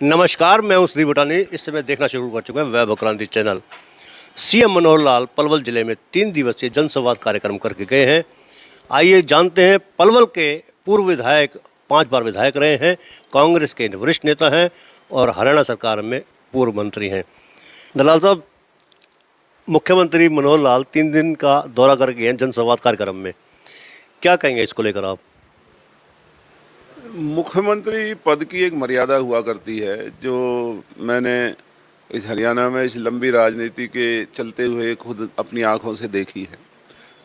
नमस्कार, मैं हूं सुधीर बटानी। इस समय देखना शुरू कर चुके हैं वैभव क्रांति चैनल। सीएम मनोहर लाल पलवल जिले में 3 दिवसीय जनसंवाद कार्यक्रम करके गए हैं। आइए जानते हैं, पलवल के पूर्व विधायक 5 बार विधायक रहे हैं, कांग्रेस के वरिष्ठ नेता हैं और हरियाणा सरकार में पूर्व मंत्री हैं। दलाल साहब, मुख्यमंत्री मनोहर लाल 3 दिन का दौरा करके गए हैं जनसंवाद कार्यक्रम में, क्या कहेंगे इसको लेकर आप? मुख्यमंत्री पद की एक मर्यादा हुआ करती है, जो मैंने इस हरियाणा में इस लंबी राजनीति के चलते हुए खुद अपनी आंखों से देखी है।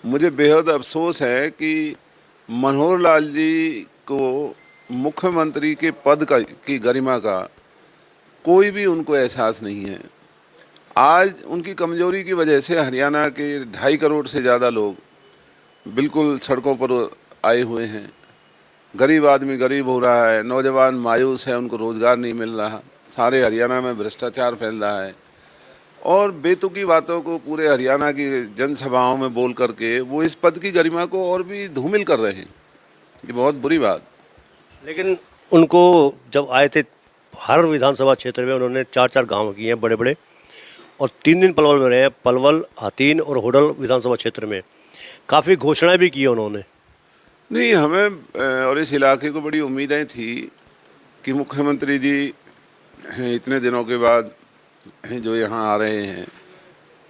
मुझे बेहद अफसोस है कि मनोहर लाल जी को मुख्यमंत्री के पद का की गरिमा का कोई भी उनको एहसास नहीं है। आज उनकी कमजोरी की वजह से हरियाणा के 2.5 करोड़ से ज़्यादा लोग बिल्कुल सड़कों पर आए हुए हैं। गरीब आदमी गरीब हो रहा है, नौजवान मायूस है, उनको रोज़गार नहीं मिल रहा, सारे हरियाणा में भ्रष्टाचार फैल रहा है और बेतुकी बातों को पूरे हरियाणा की जनसभाओं में बोल करके वो इस पद की गरिमा को और भी धूमिल कर रहे हैं। ये बहुत बुरी बात। लेकिन उनको जब आए थे, हर विधानसभा क्षेत्र में उन्होंने 4-4 गांव किए हैं बड़े बड़े, और 3 दिन पलवल में रहे हैं। पलवल, हातीन और होडल विधानसभा क्षेत्र में काफ़ी घोषणाएं भी की उन्होंने। नहीं, हमें और इस इलाके को बड़ी उम्मीदें थी कि मुख्यमंत्री जी इतने दिनों के बाद जो यहाँ आ रहे हैं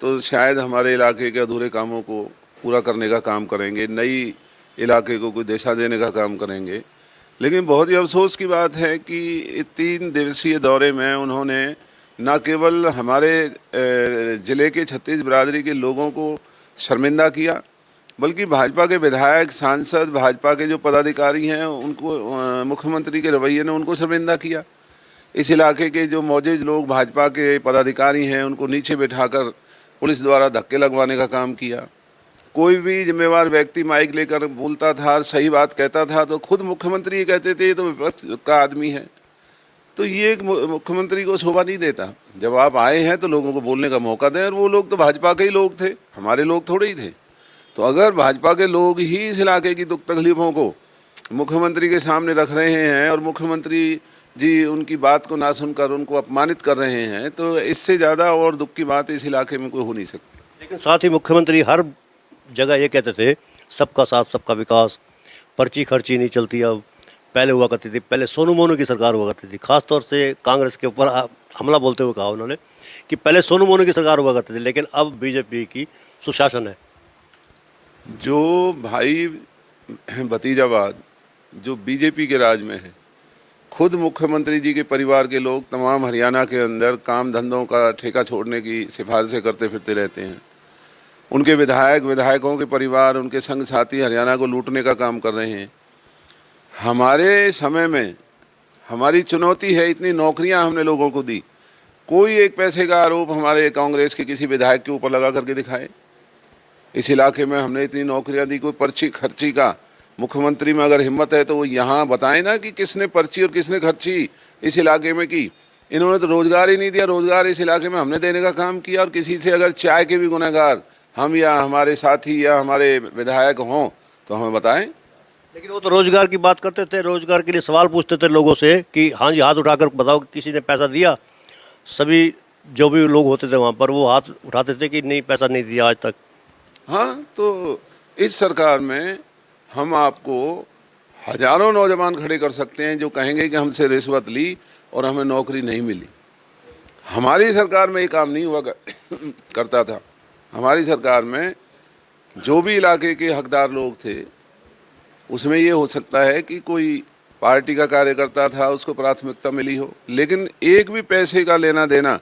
तो शायद हमारे इलाके के अधूरे कामों को पूरा करने का काम करेंगे, नई इलाके को कोई दिशा देने का काम करेंगे। लेकिन बहुत ही अफसोस की बात है कि 3 दिवसीय दौरे में उन्होंने न केवल हमारे ज़िले के 36 बिरादरी के लोगों को शर्मिंदा किया, बल्कि भाजपा के विधायक, सांसद, भाजपा के जो पदाधिकारी हैं उनको मुख्यमंत्री के रवैये ने उनको शर्मिंदा किया। इस इलाके के जो मौजूद लोग भाजपा के पदाधिकारी हैं उनको नीचे बिठाकर पुलिस द्वारा धक्के लगवाने का काम किया। कोई भी जिम्मेवार व्यक्ति माइक लेकर बोलता था, सही बात कहता था, तो खुद मुख्यमंत्री कहते थे ये तो विपक्ष का आदमी है। तो ये एक मुख्यमंत्री को शोभा नहीं देता। जब आप आए हैं तो लोगों को बोलने का मौका दें, और वो लोग तो भाजपा के ही लोग थे, हमारे लोग थोड़े ही थे। तो अगर भाजपा के लोग ही इस इलाके की दुख तकलीफ़ों को मुख्यमंत्री के सामने रख रहे हैं और मुख्यमंत्री जी उनकी बात को ना सुनकर उनको अपमानित कर रहे हैं, तो इससे ज़्यादा और दुख की बात इस इलाके में कोई हो नहीं सकती। लेकिन साथ ही मुख्यमंत्री हर जगह ये कहते थे, सबका साथ सबका विकास, पर्ची खर्ची नहीं चलती अब, पहले हुआ करती थी। पहले सोनू मोनू की सरकार हुआ करती थी, खासतौर से कांग्रेस के ऊपर हमला बोलते हुए कहा उन्होंने कि पहले सोनू मोनू की सरकार हुआ करती थी, लेकिन अब बीजेपी की सुशासन है। जो भाई भतीजावाद जो बीजेपी के राज में है, खुद मुख्यमंत्री जी के परिवार के लोग तमाम हरियाणा के अंदर काम धंधों का ठेका छोड़ने की सिफारिशें करते फिरते रहते हैं। उनके विधायकों के परिवार, उनके संग साथी हरियाणा को लूटने का काम कर रहे हैं। हमारे समय में हमारी चुनौती है, इतनी नौकरियां हमने लोगों को दी, कोई एक पैसे का आरोप हमारे कांग्रेस के किसी विधायक के ऊपर लगा करके दिखाए। इस इलाके में हमने इतनी नौकरियां दी, कोई पर्ची खर्ची का मुख्यमंत्री में अगर हिम्मत है तो वो यहाँ बताएं ना कि किसने पर्ची और किसने खर्ची इस इलाके में की। इन्होंने तो रोज़गार ही नहीं दिया। रोज़गार इस इलाके में हमने देने का काम किया, और किसी से अगर चाय के भी गुनहगार हम या हमारे साथी या हमारे विधायक हों तो हमें बताएं। लेकिन वो तो रोजगार की बात करते थे, रोजगार के लिए सवाल पूछते थे लोगों से कि हाँ जी, हाथ उठाकर बताओ कि किसी ने पैसा दिया। सभी जो भी लोग होते थे वहाँ पर वो हाथ उठाते थे कि नहीं, पैसा नहीं दिया आज तक। हाँ, तो इस सरकार में हम आपको हजारों नौजवान खड़े कर सकते हैं जो कहेंगे कि हमसे रिश्वत ली और हमें नौकरी नहीं मिली। हमारी सरकार में ये काम नहीं हुआ करता था। हमारी सरकार में जो भी इलाके के हकदार लोग थे, उसमें ये हो सकता है कि कोई पार्टी का कार्यकर्ता था, उसको प्राथमिकता मिली हो, लेकिन एक भी पैसे का लेना देना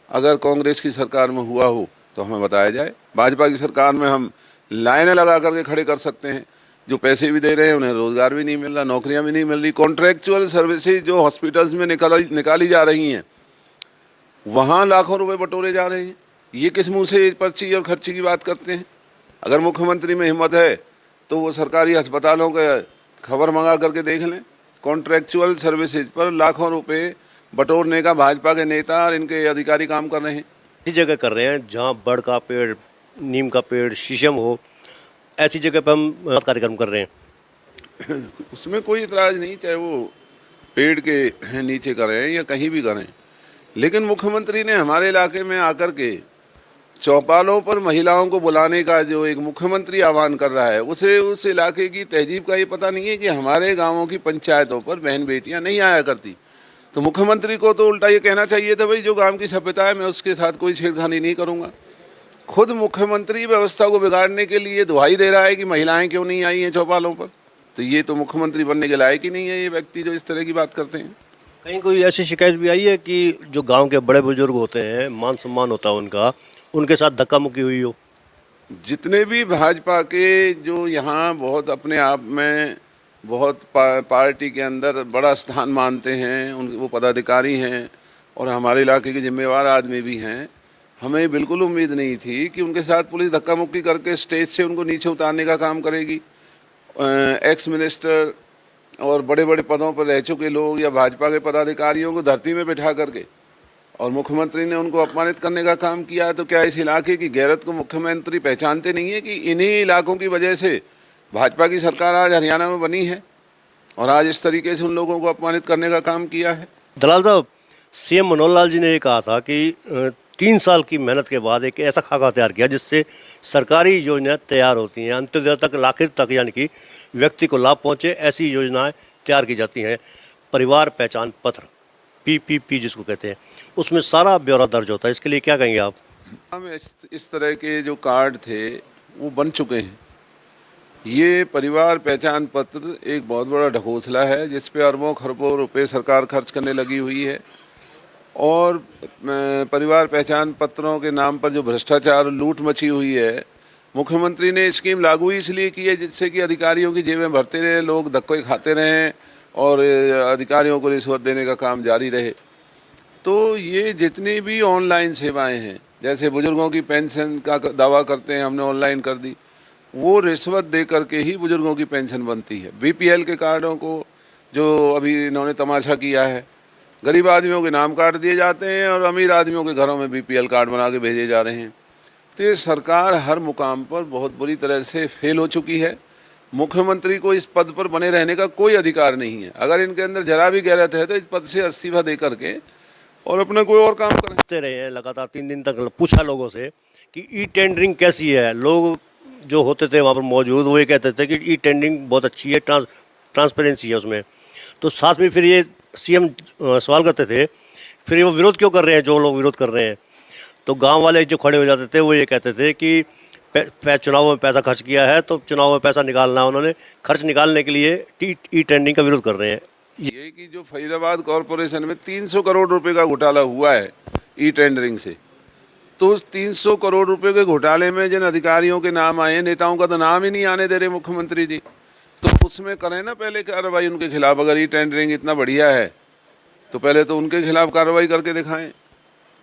अगर कांग्रेस की सरकार में हुआ हो तो हमें बताया जाए। भाजपा की सरकार में हम लाइनें लगा करके खड़े कर सकते हैं। जो पैसे भी दे रहे हैं उन्हें रोज़गार भी नहीं मिल रहा, नौकरियां भी नहीं मिल रही। कॉन्ट्रैक्चुअल सर्विसेज जो हॉस्पिटल्स में निकाली जा रही हैं, वहाँ लाखों रुपए बटोरे जा रहे हैं। ये किस मुँह से पर्ची और खर्ची की बात करते हैं? अगर मुख्यमंत्री में हिम्मत है तो वो सरकारी अस्पतालों का खबर मंगा करके देख लें। कॉन्ट्रैक्चुअल सर्विसेज पर लाखों रुपए बटोरने का भाजपा के नेता और इनके अधिकारी काम कर रहे हैं। ऐसी जगह कर रहे हैं जहाँ बड़ का पेड़, नीम का पेड़, शीशम हो, ऐसी जगह पर हम कार्यक्रम कर रहे हैं। उसमें कोई इतराज़ नहीं, चाहे वो पेड़ के नीचे करें या कहीं भी करें, लेकिन मुख्यमंत्री ने हमारे इलाके में आकर के चौपालों पर महिलाओं को बुलाने का जो एक मुख्यमंत्री आह्वान कर रहा है, उसे उस इलाके की तहजीब का ये पता नहीं है कि हमारे गांवों की पंचायतों पर बहन बेटियां नहीं आया करती। तो मुख्यमंत्री को तो उल्टा ये कहना चाहिए था, भाई जो गांव की सभ्यता है मैं उसके साथ कोई छेड़खानी नहीं करूंगा। खुद मुख्यमंत्री व्यवस्था को बिगाड़ने के लिए दुहाई दे रहा है कि महिलाएं क्यों नहीं आई हैं चौपालों पर। तो ये तो मुख्यमंत्री बनने के लायक ही नहीं है ये व्यक्ति जो इस तरह की बात करते हैं। कहीं कोई ऐसी शिकायत भी आई है कि जो गांव के बड़े बुजुर्ग होते हैं, मान सम्मान होता है उनका, उनके साथ धक्का मुक्की हुई हो? जितने भी भाजपा के जो यहाँ बहुत अपने आप में बहुत पार्टी के अंदर बड़ा स्थान मानते हैं, उन वो पदाधिकारी हैं और हमारे इलाके के जिम्मेवार आदमी भी हैं, हमें बिल्कुल उम्मीद नहीं थी कि उनके साथ पुलिस धक्का मुक्की करके स्टेज से उनको नीचे उतारने का काम करेगी। एक्स मिनिस्टर और बड़े बड़े पदों पर रह चुके लोग या भाजपा के पदाधिकारियों को धरती में बैठा करके और मुख्यमंत्री ने उनको अपमानित करने का काम किया है। तो क्या इस इलाके की गैरत को मुख्यमंत्री पहचानते नहीं है कि इन्हीं इलाकों की वजह से भाजपा की सरकार आज हरियाणा में बनी है और आज इस तरीके से उन लोगों को अपमानित करने का काम किया है? दलाल साहब, सीएम मनोहर लाल जी ने ये कहा था कि 3 साल की मेहनत के बाद एक ऐसा खाका तैयार किया जिससे सरकारी योजनाएं तैयार होती हैं, अंत्योदय तक, लाखिर तक, यानी कि व्यक्ति को लाभ पहुंचे ऐसी योजनाएं तैयार की जाती हैं। परिवार पहचान पत्र, PPP जिसको कहते हैं, उसमें सारा ब्यौरा दर्ज होता है। इसके लिए क्या कहेंगे आप? हम इस तरह के जो कार्ड थे वो बन चुके हैं। ये परिवार पहचान पत्र एक बहुत बड़ा ढकोसला है जिस पे अरबों खरबों रुपए सरकार खर्च करने लगी हुई है और परिवार पहचान पत्रों के नाम पर जो भ्रष्टाचार लूट मची हुई है, मुख्यमंत्री ने स्कीम लागू इसलिए की है जिससे कि अधिकारियों की जेबें भरते रहे, लोग धक्के खाते रहें और अधिकारियों को रिश्वत देने का काम जारी रहे। तो ये जितनी भी ऑनलाइन सेवाएं हैं, जैसे बुजुर्गों की पेंशन का दावा करते हैं हमने ऑनलाइन कर दी, वो रिश्वत दे करके ही बुजुर्गों की पेंशन बनती है। BPL के कार्डों को जो अभी इन्होंने तमाशा किया है, गरीब आदमियों के नाम काट दिए जाते हैं और अमीर आदमियों के घरों में BPL कार्ड बना के भेजे जा रहे हैं। तो ये सरकार हर मुकाम पर बहुत बुरी तरह से फेल हो चुकी है। मुख्यमंत्री को इस पद पर बने रहने का कोई अधिकार नहीं है। अगर इनके अंदर जरा भी गैरत है तो इस पद से इस्तीफा दे करके और अपना कोई और काम करते रहे हैं। लगातार 3 दिन तक पूछा लोगों से कि ई-टेंडरिंग कैसी है। लोग जो होते थे वहाँ पर मौजूद, वो ये कहते थे कि ई-टेंडरिंग बहुत अच्छी है, ट्रांसपेरेंसी है उसमें। तो साथ में फिर ये सीएम सवाल करते थे, फिर वो विरोध क्यों कर रहे हैं? जो लोग विरोध कर रहे हैं, तो गांव वाले जो खड़े हो जाते थे वो ये कहते थे कि चुनाव में पैसा खर्च किया है तो चुनाव में पैसा निकालना है, उन्होंने खर्च निकालने के लिए ई-टेंडरिंग का विरोध कर रहे हैं। ये कि जो फरीदाबाद कॉरपोरेशन में 300 करोड़ रुपए का घोटाला हुआ है ई-टेंडरिंग से, तो उस 300 करोड़ रुपए के घोटाले में जिन अधिकारियों के नाम आए, नेताओं का तो नाम ही नहीं आने दे रहे मुख्यमंत्री जी। तो उसमें करें ना पहले कार्रवाई उनके खिलाफ। अगर ई-टेंडरिंग इतना बढ़िया है तो पहले तो उनके खिलाफ कार्रवाई करके दिखाएं।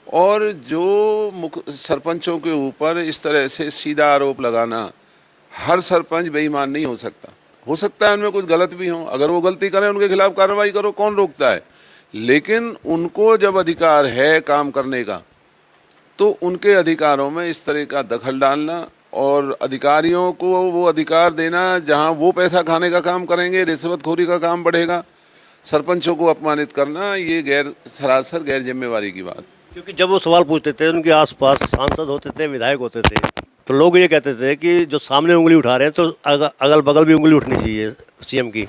और जो सरपंचों के ऊपर इस तरह से सीधा आरोप लगाना, हर सरपंच बेईमान नहीं हो सकता है उनमें कुछ गलत भी हो, अगर वो गलती करें उनके खिलाफ कार्रवाई करो, कौन रोकता है। लेकिन उनको जब अधिकार है काम करने का तो उनके अधिकारों में इस तरह का दखल डालना और अधिकारियों को वो अधिकार देना जहां वो पैसा खाने का काम करेंगे, रिश्वतखोरी का काम बढ़ेगा, सरपंचों को अपमानित करना, ये सरासर गैर जिम्मेवारी की बात। क्योंकि जब वो सवाल पूछते थे, उनके आसपास सांसद होते थे, विधायक होते थे, तो लोग ये कहते थे कि जो सामने उंगली उठा रहे हैं तो अगल बगल भी उंगली उठनी चाहिए सीएम की।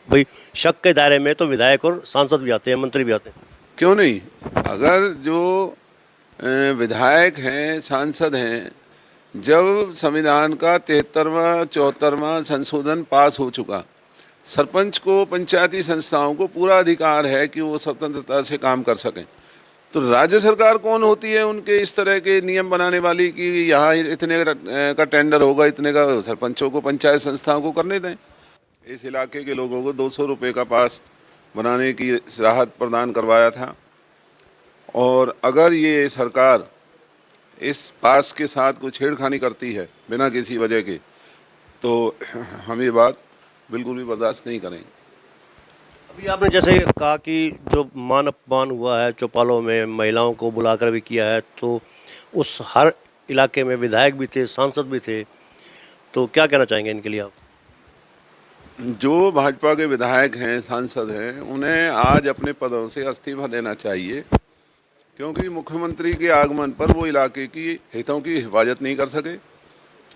भाई शक के दायरे में तो विधायक और सांसद भी आते हैं, मंत्री भी आते हैं। क्यों नहीं? अगर जो विधायक हैं, सांसद हैं, जब संविधान का 73वां 74वां संशोधन पास हो चुका, सरपंच को, पंचायती संस्थाओं को पूरा अधिकार है कि वो स्वतंत्रता से काम कर सकें। तो राज्य सरकार कौन होती है उनके इस तरह के नियम बनाने वाली कि यहाँ इतने का टेंडर होगा, इतने का? सरपंचों को, पंचायत संस्थाओं को करने दें। इस इलाके के लोगों को 200 रुपये का पास बनाने की राहत प्रदान करवाया था। और अगर ये सरकार इस पास के साथ कोई छेड़खानी करती है बिना किसी वजह के, तो हम ये बात बिल्कुल भी बर्दाश्त नहीं करेंगे। अभी आपने जैसे कहा कि जो मान अपमान हुआ है चौपालों में, महिलाओं को बुलाकर भी किया है, तो उस हर इलाके में विधायक भी थे, सांसद भी थे, तो क्या कहना चाहेंगे इनके लिए आप? जो भाजपा के विधायक हैं, सांसद हैं, उन्हें आज अपने पदों से इस्तीफा देना चाहिए, क्योंकि मुख्यमंत्री के आगमन पर वो इलाके की हितों की हिफाजत नहीं कर सके।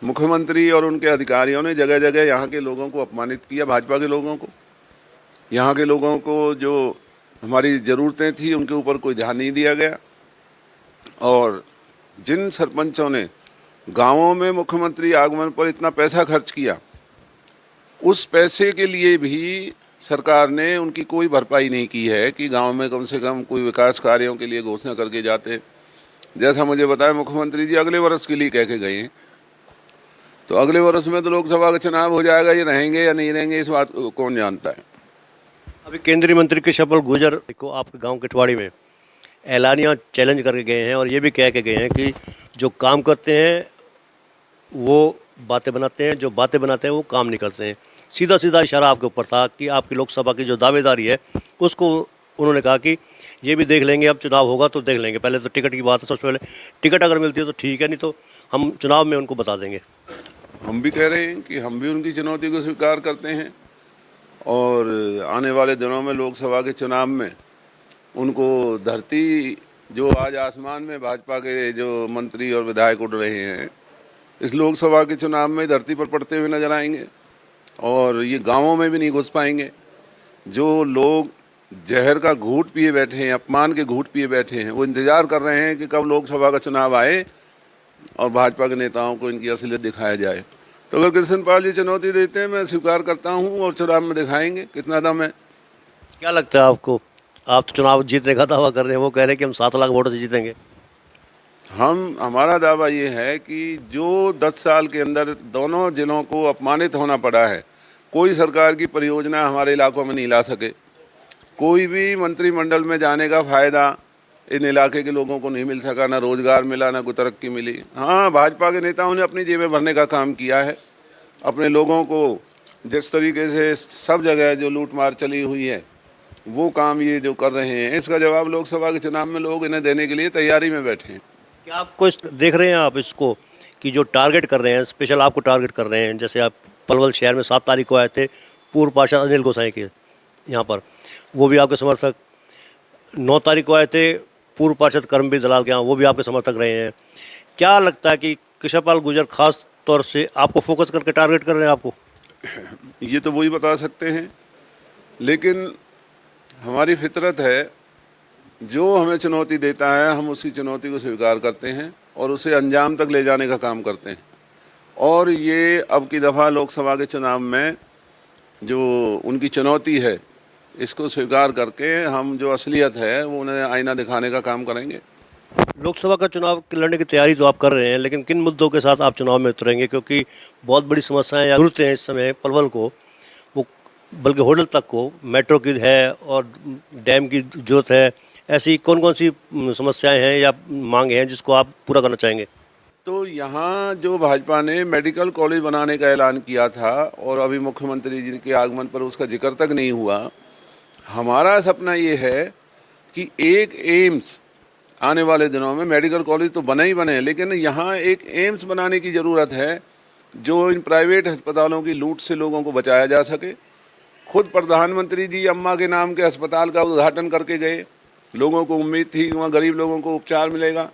मुख्यमंत्री और उनके अधिकारियों ने जगह जगह यहाँ के लोगों को अपमानित किया, भाजपा के लोगों को। यहाँ के लोगों को जो हमारी ज़रूरतें थी उनके ऊपर कोई ध्यान नहीं दिया गया। और जिन सरपंचों ने गांवों में मुख्यमंत्री आगमन पर इतना पैसा खर्च किया, उस पैसे के लिए भी सरकार ने उनकी कोई भरपाई नहीं की है कि गांव में कम से कम कोई विकास कार्यों के लिए घोषणा करके जाते। जैसा मुझे बताया, मुख्यमंत्री जी अगले वर्ष के लिए कह के गए हैं, तो अगले वर्ष में तो लोकसभा का चुनाव हो जाएगा, ये रहेंगे या नहीं रहेंगे इस बात को कौन जानता है। अभी केंद्रीय मंत्री कृष्णपाल गुर्जर को आपके गांव किटवाड़ी में एलानिया चैलेंज करके गए हैं और ये भी कह के गए हैं कि जो काम करते हैं वो बातें बनाते हैं, जो बातें बनाते हैं वो काम नहीं करते हैं। सीधा सीधा इशारा आपके ऊपर था कि आपकी लोकसभा की जो दावेदारी है उसको उन्होंने कहा कि ये भी देख लेंगे, अब चुनाव होगा तो देख लेंगे, पहले तो टिकट की बात है। सबसे पहले टिकट अगर मिलती है तो ठीक है, नहीं तो हम चुनाव में उनको बता देंगे। हम भी कह रहे हैं कि हम भी उनकी चुनौती को स्वीकार करते हैं और आने वाले दिनों में लोकसभा के चुनाव में उनको धरती, जो आज आसमान में भाजपा के जो मंत्री और विधायक उड़ रहे हैं, इस लोकसभा के चुनाव में धरती पर पड़ते हुए नजर आएंगे और ये गांवों में भी नहीं घुस पाएंगे। जो लोग जहर का घूंट पिए बैठे हैं, अपमान के घूंट पिए बैठे हैं, वो इंतज़ार कर रहे हैं कि कब लोकसभा का चुनाव आए और भाजपा के नेताओं को इनकी असलियत दिखाया जाए। तो अगर कृष्णपाल जी चुनौती देते हैं, मैं स्वीकार करता हूं और चुनाव में दिखाएंगे कितना दम है। क्या लगता है आपको? आप तो चुनाव जीतने का दावा कर रहे हैं, वो कह रहे हैं कि हम 7 लाख वोटों से जीतेंगे। हमारा दावा ये है कि जो 10 साल के अंदर दोनों जिलों को अपमानित होना पड़ा है, कोई सरकार की परियोजना हमारे इलाकों में नहीं ला सके, कोई भी मंत्रिमंडल में जाने का फ़ायदा इन इलाके के लोगों को नहीं मिल सका, ना रोज़गार मिला, ना कोई तरक्की मिली। हाँ, भाजपा के नेताओं ने अपनी जेबें भरने का काम किया है। अपने लोगों को जिस तरीके से सब जगह जो लूट मार चली हुई है, वो काम ये जो कर रहे हैं, इसका जवाब लोकसभा के चुनाव में लोग इन्हें देने के लिए तैयारी में बैठे हैं। क्या आपको देख रहे हैं आप इसको कि जो टारगेट कर रहे हैं, स्पेशल आपको टारगेट कर रहे हैं? जैसे आप पलवल शहर में 7 तारीख को आए थे, पूर्व पार्षद अनिल गोसाई के यहाँ पर, वो भी आपके समर्थक। 9 तारीख को आए थे पूर्व पार्षद करमबीर दलाल के यहाँ, वो भी आपके समर्थक रहे हैं। क्या लगता है कि कृष्णपाल गुर्जर खास तौर से आपको फोकस करके टारगेट कर रहे हैं आपको? ये तो वही बता सकते हैं, लेकिन हमारी फितरत है, जो हमें चुनौती देता है हम उसकी चुनौती को स्वीकार करते हैं और उसे अंजाम तक ले जाने का काम करते हैं। और ये अब की दफ़ा लोकसभा के चुनाव में जो उनकी चुनौती है, इसको स्वीकार करके हम जो असलियत है वो उन्हें आईना दिखाने का काम करेंगे। लोकसभा का चुनाव लड़ने की तैयारी तो आप कर रहे हैं, लेकिन किन मुद्दों के साथ आप चुनाव में उतरेंगे? क्योंकि बहुत बड़ी समस्याएं या जरूरतें हैं इस समय पलवल को, वो बल्कि होटल तक को मेट्रो की है और डैम की जरूरत है। ऐसी कौन कौन सी समस्याएं हैं या मांगे हैं जिसको आप पूरा करना चाहेंगे? तो यहाँ जो भाजपा ने मेडिकल कॉलेज बनाने का ऐलान किया था और अभी मुख्यमंत्री जी के आगमन पर उसका जिक्र तक नहीं हुआ। हमारा सपना ये है कि एक एम्स आने वाले दिनों में, मेडिकल कॉलेज तो बने ही बने, लेकिन यहाँ एक एम्स बनाने की ज़रूरत है जो इन प्राइवेट अस्पतालों की लूट से लोगों को बचाया जा सके। खुद प्रधानमंत्री जी अम्मा के नाम के अस्पताल का उद्घाटन करके गए। लोगों को उम्मीद थी कि वहाँ गरीब लोगों को उपचार मिलेगा,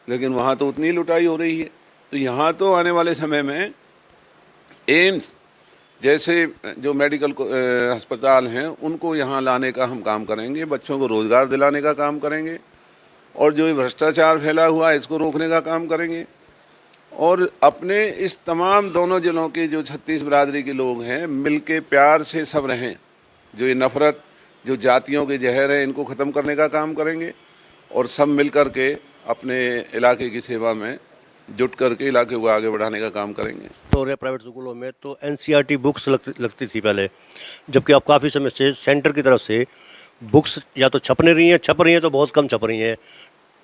लेकिन वहाँ तो उतनी लुटाई हो रही है। तो यहाँ तो आने वाले समय में एम्स जैसे जो मेडिकल अस्पताल हैं उनको यहाँ लाने का हम काम करेंगे, बच्चों को रोज़गार दिलाने का काम करेंगे और जो भ्रष्टाचार फैला हुआ है इसको रोकने का काम करेंगे। और अपने इस तमाम दोनों जिलों के जो 36 बिरादरी के लोग हैं, मिल के प्यार से सब रहें। जो ये नफ़रत, जो जातियों के जहर है, इनको ख़त्म करने का काम करेंगे और सब मिल कर के अपने इलाके की सेवा में जुट करके इलाके को आगे बढ़ाने का काम करेंगे। तो प्राइवेट स्कूलों में तो एनसीईआरटी बुक्स लगती थी पहले, जबकि अब काफ़ी समय से सेंटर की तरफ से बुक्स या तो छप रही हैं तो बहुत कम छप रही हैं,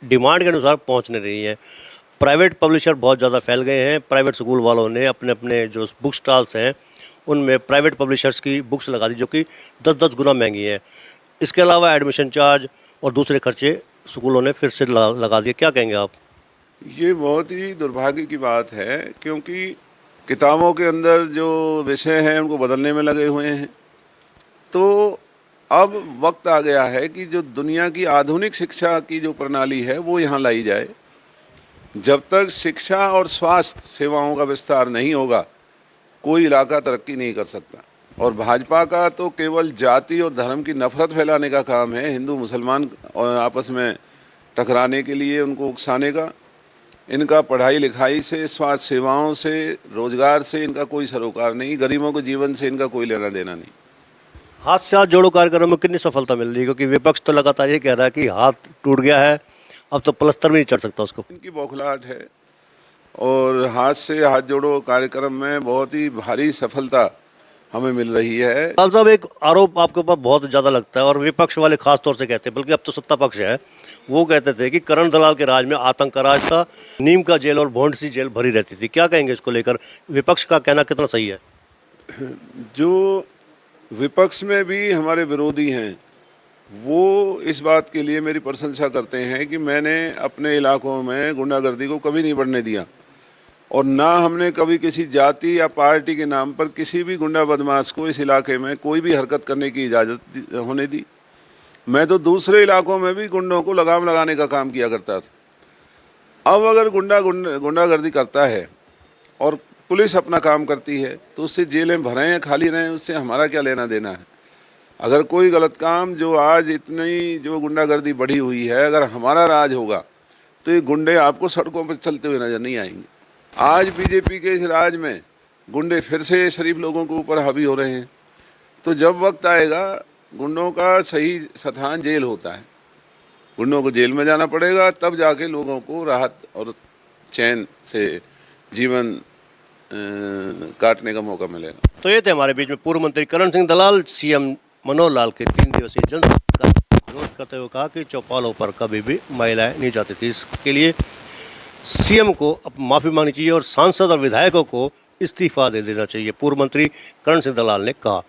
डिमांड के अनुसार पहुंच नहीं रही हैं। प्राइवेट पब्लिशर बहुत ज़्यादा फैल गए हैं। प्राइवेट स्कूल वालों ने अपने अपने जो बुक स्टॉल्स हैं उनमें प्राइवेट पब्लिशर्स की बुक्स लगा दी जो कि 10-10 गुना महंगी हैं। इसके अलावा एडमिशन चार्ज और दूसरे खर्चे स्कूलों ने फिर से लगा दिए। क्या कहेंगे आप? ये बहुत ही दुर्भाग्य की बात है, क्योंकि किताबों के अंदर जो विषय हैं उनको बदलने में लगे हुए हैं। तो अब वक्त आ गया है कि जो दुनिया की आधुनिक शिक्षा की जो प्रणाली है वो यहाँ लाई जाए। जब तक शिक्षा और स्वास्थ्य सेवाओं का विस्तार नहीं होगा कोई इलाका तरक्की नहीं कर सकता। और भाजपा का तो केवल जाति और धर्म की नफरत फैलाने का काम है, हिंदू मुसलमान आपस में टकराने के लिए उनको उकसाने का। इनका पढ़ाई लिखाई से, स्वास्थ्य सेवाओं से, रोजगार से इनका कोई सरोकार नहीं, गरीबों के जीवन से इनका कोई लेना देना नहीं। हाथ से हाथ जोड़ो कार्यक्रम में कितनी सफलता मिल रही है, क्योंकि विपक्ष तो लगातार ये कह रहा है कि हाथ टूट गया है, अब तो प्लस्तर भी नहीं चढ़ सकता उसको। इनकी बौखलाहट है और हाथ से हाथ जोड़ो कार्यक्रम में बहुत ही भारी सफलता हमें मिल रही है। लाल साहब, एक आरोप आपके ऊपर बहुत ज़्यादा लगता है और विपक्ष वाले खास तौर से कहते हैं, बल्कि अब तो सत्ता पक्ष है, वो कहते थे कि करण दलाल के राज में आतंक का राज था, नीम का जेल और भोंड सी जेल भरी रहती थी। क्या कहेंगे इसको लेकर, विपक्ष का कहना कितना सही है? जो विपक्ष में भी हमारे विरोधी हैं वो इस बात के लिए मेरी प्रशंसा करते हैं कि मैंने अपने इलाकों में गुंडागर्दी को कभी नहीं बढ़ने दिया और ना हमने कभी किसी जाति या पार्टी के नाम पर किसी भी गुंडा बदमाश को इस इलाके में कोई भी हरकत करने की इजाज़त होने दी। मैं तो दूसरे इलाकों में भी गुंडों को लगाम लगाने का काम किया करता था। अब अगर गुंडागर्दी करता है और पुलिस अपना काम करती है तो उससे जेलें भरें या खाली रहें, उससे हमारा क्या लेना देना है। अगर कोई गलत काम, जो आज इतनी जो गुंडागर्दी बढ़ी हुई है, अगर हमारा राज होगा तो ये गुंडे आपको सड़कों पर चलते हुए नजर नहीं आएंगे। आज बीजेपी के इस राज में गुंडे फिर से शरीफ लोगों के ऊपर हावी हो रहे हैं। तो जब वक्त आएगा, गुंडों का सही स्थान जेल होता है, गुंडों को जेल में जाना पड़ेगा, तब जाके लोगों को राहत और चैन से जीवन काटने का मौका मिलेगा। तो ये थे हमारे बीच में पूर्व मंत्री करण सिंह दलाल। सीएम मनोहर लाल के 3 दिवसीय जनसभा का विरोध करते हुए कहा कि चौपालों पर कभी भी महिलाएं नहीं जाती थी। इसके लिए सीएम को अब माफ़ी मांगनी चाहिए और सांसद और विधायकों को इस्तीफा दे देना चाहिए, पूर्व मंत्री करण सिंह दलाल ने कहा।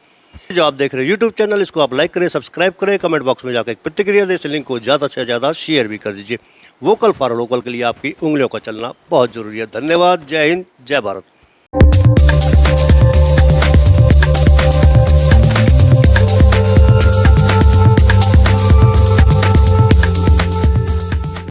जो आप देख रहे हैं यूट्यूब चैनल, इसको आप लाइक करें, सब्सक्राइब करें, कमेंट बॉक्स में जाकर एक प्रतिक्रिया दें, इस लिंक को ज़्यादा से ज़्यादा शेयर भी कर दीजिए। वोकल फॉर लोकल के लिए आपकी उंगलियों का चलना बहुत जरूरी है। धन्यवाद। जय हिंद, जय भारत।